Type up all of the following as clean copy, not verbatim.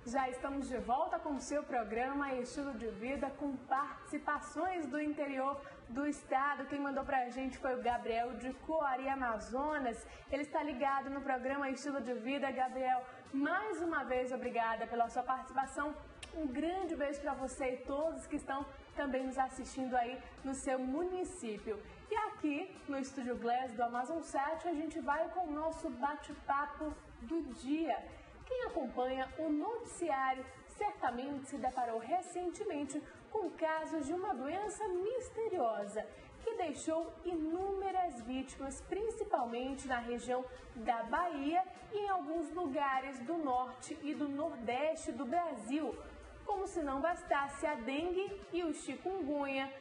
Já estamos de volta com o seu programa Estilo de Vida, com participações do interior do estado. Quem mandou pra gente foi o Gabriel de Coari, Amazonas. Ele está ligado no programa Estilo de Vida. Gabriel, mais uma vez, obrigada pela sua participação. Um grande beijo para você e todos que estão também nos assistindo aí no seu município. E aqui no Estúdio Glass do Amazon 7, a gente vai com o nosso bate-papo do dia. Quem acompanha o noticiário certamente se deparou recentemente com casos de uma doença misteriosa que deixou inúmeras vítimas, principalmente na região da Bahia e em alguns lugares do norte e do nordeste do Brasil. Como se não bastasse, a dengue e o chikungunya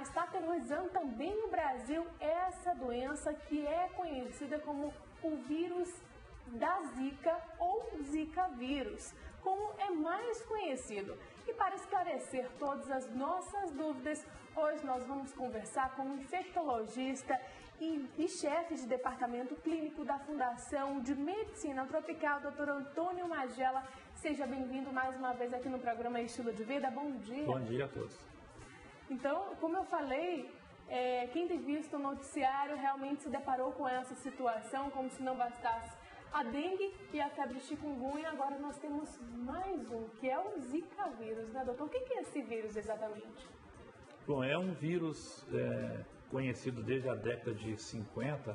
está aterrorizando também o Brasil essa doença que é conhecida como o vírus da Zika ou Zika vírus, como é mais conhecido. E para esclarecer todas as nossas dúvidas, hoje nós vamos conversar com um infectologista e chefe de departamento clínico da Fundação de Medicina Tropical, Dr. Antônio Magela. Seja bem-vindo mais uma vez aqui no programa Estilo de Vida. Bom dia. Bom dia a todos. Então, como eu falei, quem tem visto o noticiário realmente se deparou com essa situação, como se não bastasse a dengue e a febre chikungunya. Agora nós temos mais um, que é o Zika vírus, né, doutor? O que é esse vírus exatamente? Bom, é um vírus conhecido desde a década de 50,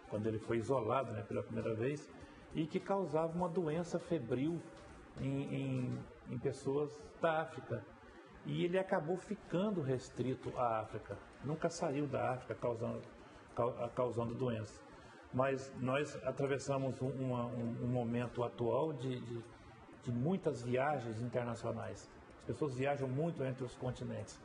quando ele foi isolado, né, pela primeira vez, e que causava uma doença febril em pessoas da África. E ele acabou ficando restrito à África, nunca saiu da África causando doença. Mas nós atravessamos um momento atual de muitas viagens internacionais. As pessoas viajam muito entre os continentes.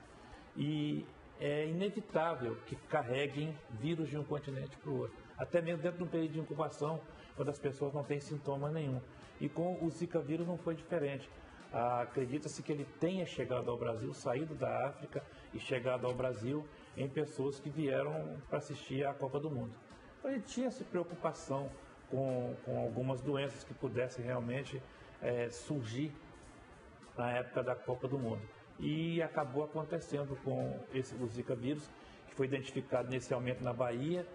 E é inevitável que carreguem vírus de um continente para o outro. Até mesmo dentro de um período de incubação, quando as pessoas não têm sintoma nenhum. E com o Zika vírus não foi diferente. Acredita-se que ele tenha chegado ao Brasil, saído da África e chegado ao Brasil em pessoas que vieram para assistir à Copa do Mundo. Então, ele tinha essa preocupação com algumas doenças que pudessem realmente surgir na época da Copa do Mundo. E acabou acontecendo com o Zika vírus, que foi identificado inicialmente na Bahia,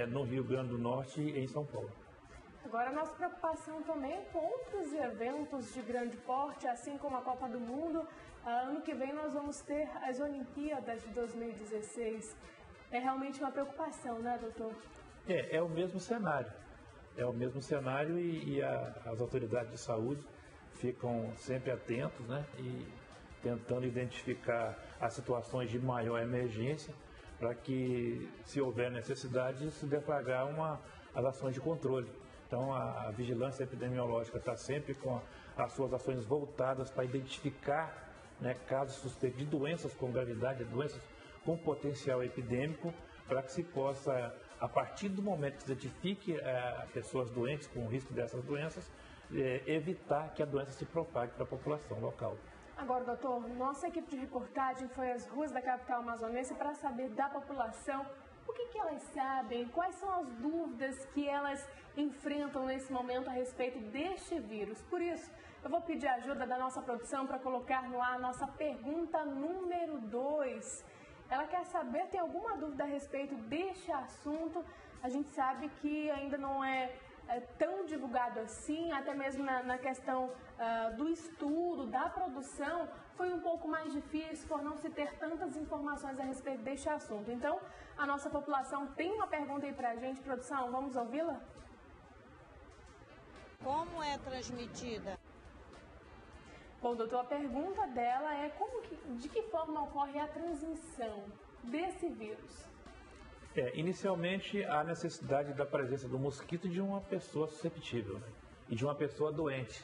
no Rio Grande do Norte e em São Paulo. Agora, a nossa preocupação também é com outros eventos de grande porte, assim como a Copa do Mundo. Ano que vem nós vamos ter as Olimpíadas de 2016. É realmente uma preocupação, né, doutor? É o mesmo cenário. É o mesmo cenário e as autoridades de saúde ficam sempre atentos, né, e tentando identificar as situações de maior emergência para que, se houver necessidade, se deflagrar as ações de controle. Então, a vigilância epidemiológica está sempre com as suas ações voltadas para identificar, né, casos suspeitos de doenças com gravidade, doenças com potencial epidêmico, para que se possa, a partir do momento que se identifique pessoas doentes com risco dessas doenças, evitar que a doença se propague para a população local. Agora, doutor, nossa equipe de reportagem foi às ruas da capital amazonense para saber da população o que elas sabem, quais são as dúvidas que elas enfrentam nesse momento a respeito deste vírus. Por isso, eu vou pedir a ajuda da nossa produção para colocar no ar a nossa pergunta número 2. Ela quer saber, tem alguma dúvida a respeito deste assunto? A gente sabe que ainda não é tão divulgado assim, até mesmo na questão do estudo, da produção, foi um pouco mais difícil por não se ter tantas informações a respeito deste assunto. Então, a nossa população tem uma pergunta aí pra gente, produção, vamos ouvi-la? Como é transmitida? Bom, doutor, a pergunta dela é de que forma ocorre a transmissão desse vírus? Inicialmente, há necessidade da presença do mosquito de uma pessoa susceptível, né, e de uma pessoa doente.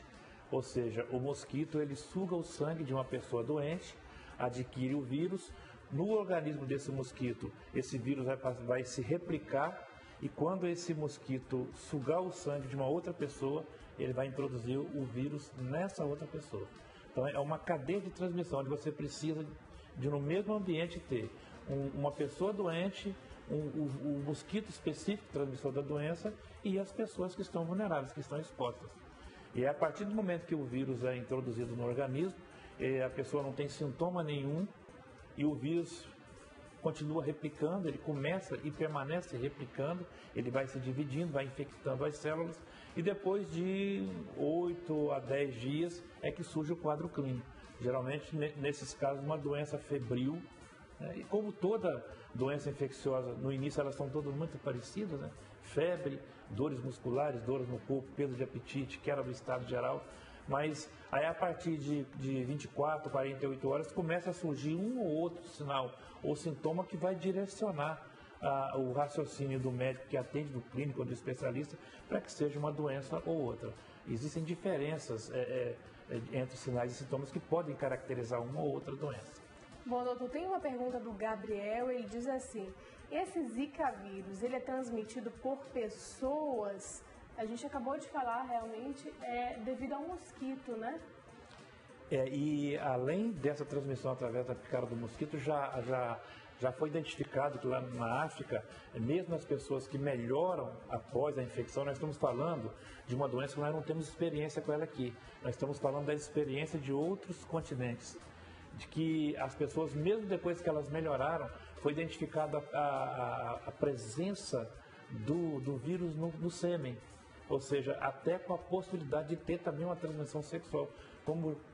Ou seja, o mosquito ele suga o sangue de uma pessoa doente, adquire o vírus. No organismo desse mosquito, esse vírus vai se replicar e quando esse mosquito sugar o sangue de uma outra pessoa, ele vai introduzir o vírus nessa outra pessoa. Então é uma cadeia de transmissão onde você precisa de no mesmo ambiente ter uma pessoa doente, o mosquito específico transmissor da doença e as pessoas que estão vulneráveis, que estão expostas. E a partir do momento que o vírus é introduzido no organismo, a pessoa não tem sintoma nenhum e o vírus continua replicando, ele começa e permanece replicando, ele vai se dividindo, vai infectando as células e depois de 8 a 10 dias é que surge o quadro clínico. Geralmente, nesses casos, uma doença febril, né? E como toda doença infecciosa, no início elas são todas muito parecidas, né? Febre, dores musculares, dores no corpo, perda de apetite, queda do estado geral. Mas aí a partir de 24, 48 horas começa a surgir um ou outro sinal ou sintoma que vai direcionar o raciocínio do médico que atende, do clínico ou do especialista, para que seja uma doença ou outra. Existem diferenças entre sinais e sintomas que podem caracterizar uma ou outra doença. Bom, doutor, tem uma pergunta do Gabriel, ele diz assim: esse Zika vírus, ele é transmitido por pessoas? A gente acabou de falar, realmente, devido ao mosquito, né? E além dessa transmissão através da picada do mosquito, já foi identificado que lá na África, mesmo as pessoas que melhoram após a infecção, nós estamos falando de uma doença que nós não temos experiência com ela aqui. Nós estamos falando da experiência de outros continentes, de que as pessoas, mesmo depois que elas melhoraram, foi identificada a presença do vírus no sêmen. Ou seja, até com a possibilidade de ter também uma transmissão sexual,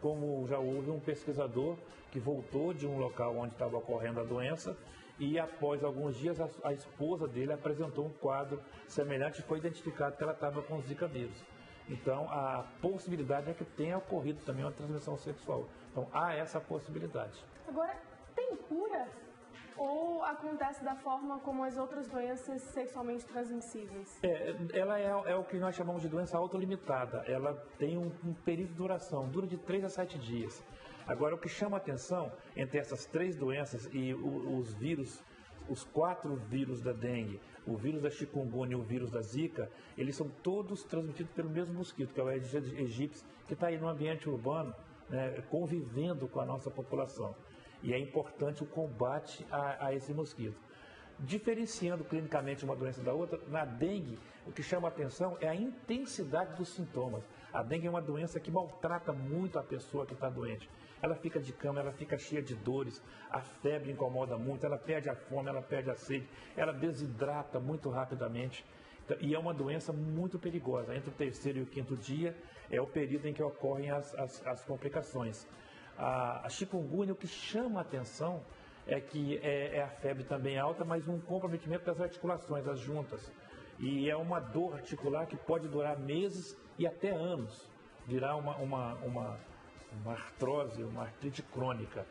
como já houve um pesquisador que voltou de um local onde estava ocorrendo a doença e após alguns dias a esposa dele apresentou um quadro semelhante e foi identificado que ela estava com Zika vírus. Então, a possibilidade é que tenha ocorrido também uma transmissão sexual. Então, há essa possibilidade. Agora, tem cura? Ou acontece da forma como as outras doenças sexualmente transmissíveis? Ela é o que nós chamamos de doença autolimitada. Ela tem um período de duração, dura de 3 a 7 dias. Agora, o que chama a atenção entre essas 3 doenças e os vírus, os 4 vírus da dengue, o vírus da chikungunya e o vírus da zika, eles são todos transmitidos pelo mesmo mosquito, que é o Aedes aegypti, que está aí no ambiente urbano, né, convivendo com a nossa população. E é importante o combate a esse mosquito. Diferenciando clinicamente uma doença da outra, na dengue, o que chama a atenção é a intensidade dos sintomas. A dengue é uma doença que maltrata muito a pessoa que está doente. Ela fica de cama, ela fica cheia de dores, a febre incomoda muito, ela perde a fome, ela perde a sede, ela desidrata muito rapidamente. E é uma doença muito perigosa. Entre o 3º e o 5º dia é o período em que ocorrem as complicações. A chikungunya, o que chama a atenção é que é a febre também alta, mas um comprometimento das articulações, das juntas. E é uma dor articular que pode durar meses e até anos, virar uma artrose, uma artrite crônica.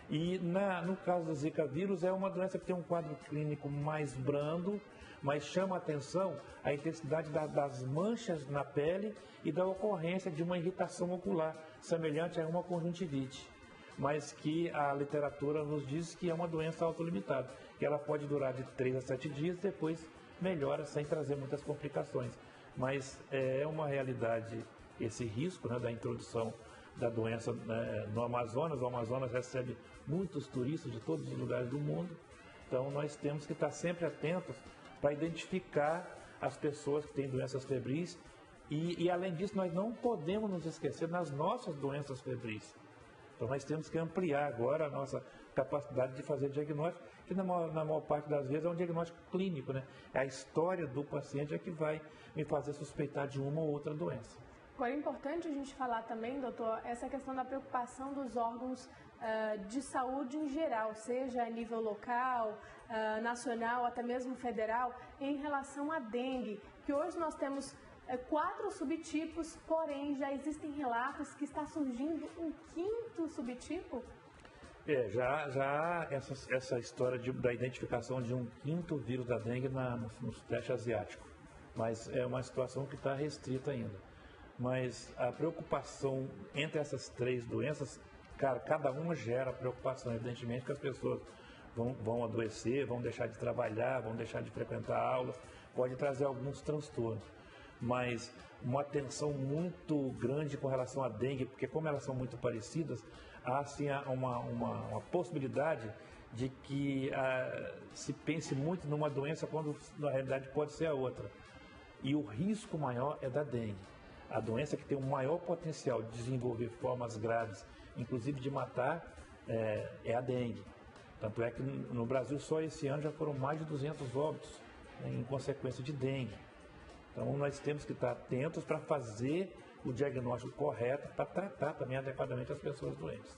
E no caso do Zika vírus, é uma doença que tem um quadro clínico mais brando, mas chama a atenção a intensidade das manchas na pele e da ocorrência de uma irritação ocular, semelhante a uma conjuntivite, mas que a literatura nos diz que é uma doença autolimitada, que ela pode durar de 3 a 7 dias, depois melhora sem trazer muitas complicações. Mas é uma realidade esse risco, né, da introdução da doença, né, no Amazonas. O Amazonas recebe muitos turistas de todos os lugares do mundo, então nós temos que estar sempre atentos para identificar as pessoas que têm doenças febris e além disso, nós não podemos nos esquecer das nossas doenças febris. Então, nós temos que ampliar agora a nossa capacidade de fazer diagnóstico, que na maior parte das vezes é um diagnóstico clínico, né? A história do paciente é que vai me fazer suspeitar de uma ou outra doença. Agora, é importante a gente falar também, doutor, essa questão da preocupação dos órgãos de saúde em geral, seja a nível local, nacional, até mesmo federal, em relação à dengue, que hoje nós temos 4 subtipos, porém já existem relatos que está surgindo um 5º subtipo? Já essa história da identificação de um 5º vírus da dengue no Sudeste Asiático, mas é uma situação que está restrita ainda. Mas a preocupação entre essas 3 doenças, cada uma gera preocupação, evidentemente que as pessoas vão adoecer, vão deixar de trabalhar, vão deixar de frequentar aulas, pode trazer alguns transtornos. Mas uma atenção muito grande com relação à dengue, porque como elas são muito parecidas, há assim uma possibilidade de que se pense muito numa doença quando na realidade pode ser a outra. E o risco maior é da dengue. A doença que tem o maior potencial de desenvolver formas graves, inclusive de matar, é a dengue. Tanto é que no Brasil só esse ano já foram mais de 200 óbitos, né, em consequência de dengue. Então nós temos que estar atentos para fazer o diagnóstico correto, para tratar também adequadamente as pessoas doentes.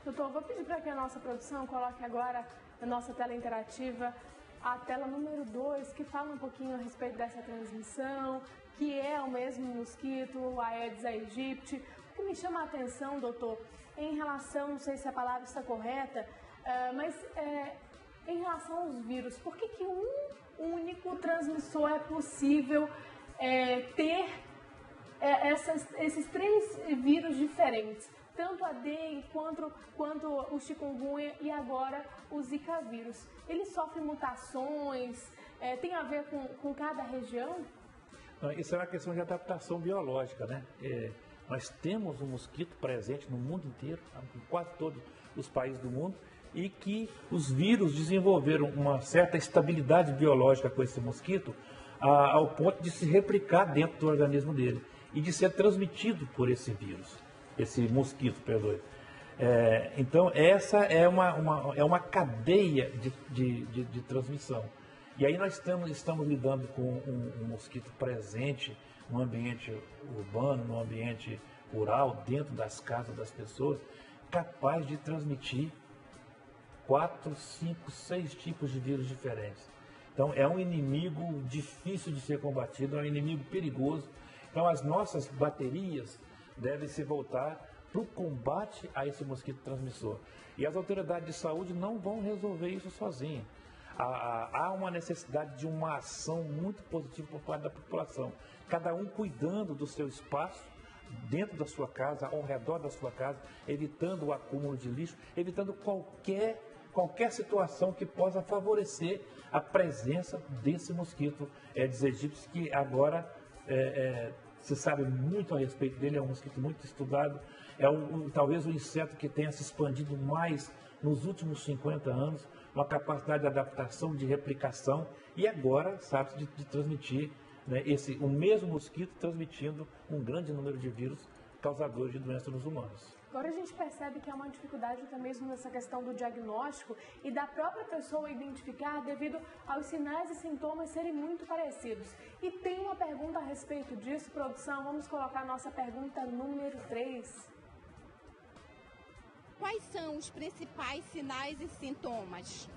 Doutor, vou pedir para que a nossa produção coloque agora na nossa tela interativa a tela número 2, que fala um pouquinho a respeito dessa transmissão, que é o mesmo mosquito, o Aedes aegypti. O que me chama a atenção, doutor, em relação, não sei se a palavra está correta, mas em relação aos vírus, por que um único transmissor é possível ter esses 3 vírus diferentes? Tanto a dengue quanto o chikungunya e agora o Zika vírus. Ele sofre mutações? Tem a ver com cada região? Isso é uma questão de adaptação biológica, né? Nós temos um mosquito presente no mundo inteiro, em quase todos os países do mundo, e que os vírus desenvolveram uma certa estabilidade biológica com esse mosquito, ao ponto de se replicar dentro do organismo dele e de ser transmitido por esse vírus. Esse mosquito, perdoe. Então, essa é uma cadeia de transmissão. E aí nós estamos lidando com um mosquito presente no ambiente urbano, no ambiente rural, dentro das casas das pessoas, capaz de transmitir 4, 5, 6 tipos de vírus diferentes. Então, é um inimigo difícil de ser combatido, é um inimigo perigoso. Então, as nossas baterias devem se voltar para o combate a esse mosquito transmissor. E as autoridades de saúde não vão resolver isso sozinhas. Há uma necessidade de uma ação muito positiva por parte da população. Cada um cuidando do seu espaço, dentro da sua casa, ao redor da sua casa, evitando o acúmulo de lixo, evitando qualquer situação que possa favorecer a presença desse mosquito Aedes aegypti, que agora se sabe muito a respeito dele, é um mosquito muito estudado, talvez o inseto que tenha se expandido mais nos últimos 50 anos, uma capacidade de adaptação, de replicação, e agora sabe de transmitir, né, o mesmo mosquito transmitindo um grande número de vírus causadores de doenças nos humanos. Agora a gente percebe que há uma dificuldade até mesmo nessa questão do diagnóstico e da própria pessoa identificar devido aos sinais e sintomas serem muito parecidos. E tem uma pergunta a respeito disso, produção, vamos colocar a nossa pergunta número 3. Quais são os principais sinais e sintomas?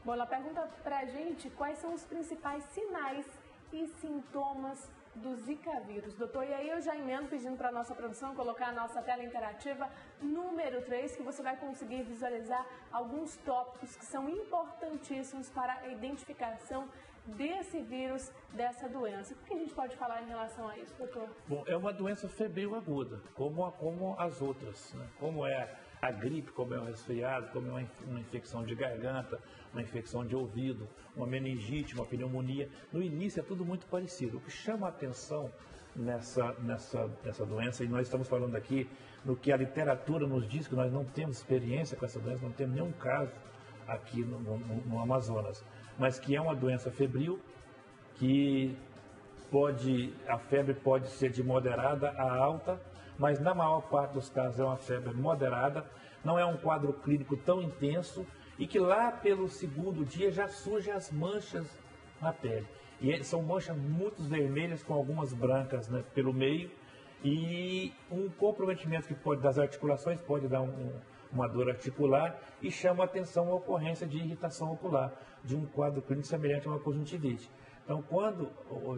Bom, ela pergunta pra gente quais são os principais sinais e sintomas do Zika vírus. Doutor, e aí eu já emendo pedindo para a nossa produção colocar a nossa tela interativa número 3, que você vai conseguir visualizar alguns tópicos que são importantíssimos para a identificação desse vírus, dessa doença. O que a gente pode falar em relação a isso, doutor? Bom, é uma doença febril aguda, como as outras, né? Como é a gripe, como é o resfriado, como é uma infecção de garganta, uma infecção de ouvido, uma meningite, uma pneumonia. No início é tudo muito parecido. O que chama a atenção nessa doença, e nós estamos falando aqui no que a literatura nos diz, que nós não temos experiência com essa doença, não temos nenhum caso aqui no Amazonas, mas que é uma doença febril, que a febre pode ser de moderada a alta, mas na maior parte dos casos é uma febre moderada, não é um quadro clínico tão intenso e que lá pelo segundo dia já surgem as manchas na pele. E são manchas muito vermelhas com algumas brancas, né, pelo meio, e um comprometimento das articulações pode dar uma dor articular e chama a atenção a ocorrência de irritação ocular, de um quadro clínico semelhante a uma conjuntivite. Então,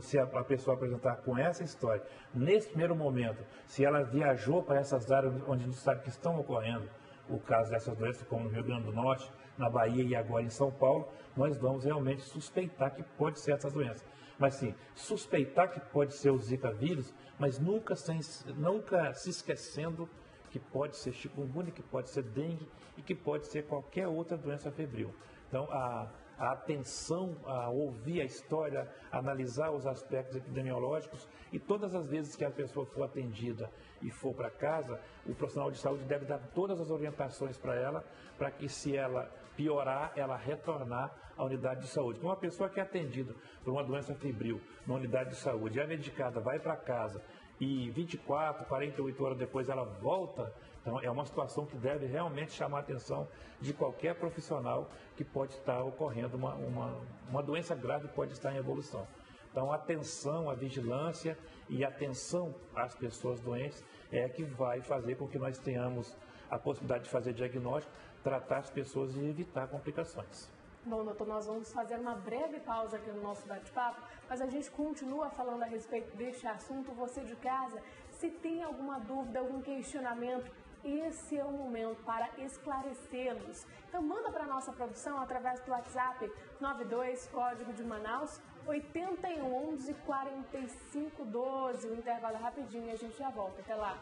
se a pessoa apresentar com essa história, nesse primeiro momento, se ela viajou para essas áreas onde a gente sabe que estão ocorrendo o caso dessas doenças, como no Rio Grande do Norte, na Bahia e agora em São Paulo, nós vamos realmente suspeitar que pode ser essas doenças. Mas sim, suspeitar que pode ser o Zika vírus, mas nunca se esquecendo que pode ser chikungunya, que pode ser dengue e que pode ser qualquer outra doença febril. Então, a atenção a ouvir a história, analisar os aspectos epidemiológicos, e todas as vezes que a pessoa for atendida e for para casa, o profissional de saúde deve dar todas as orientações para ela, para que se ela piorar, ela retornar à unidade de saúde. Então, uma pessoa que é atendida por uma doença febril na unidade de saúde, é medicada, vai para casa e 24, 48 horas depois ela volta, então é uma situação que deve realmente chamar a atenção de qualquer profissional que pode estar ocorrendo uma doença grave que pode estar em evolução. Então, atenção à vigilância e atenção às pessoas doentes é que vai fazer com que nós tenhamos a possibilidade de fazer diagnóstico, tratar as pessoas e evitar complicações. Bom, doutor, nós vamos fazer uma breve pausa aqui no nosso bate-papo, mas a gente continua falando a respeito deste assunto. Você de casa, se tem alguma dúvida, algum questionamento, esse é o momento para esclarecê-los. Então, manda para a nossa produção através do WhatsApp 92, código de Manaus, 8111 4512. Um intervalo rapidinho e a gente já volta. Até lá.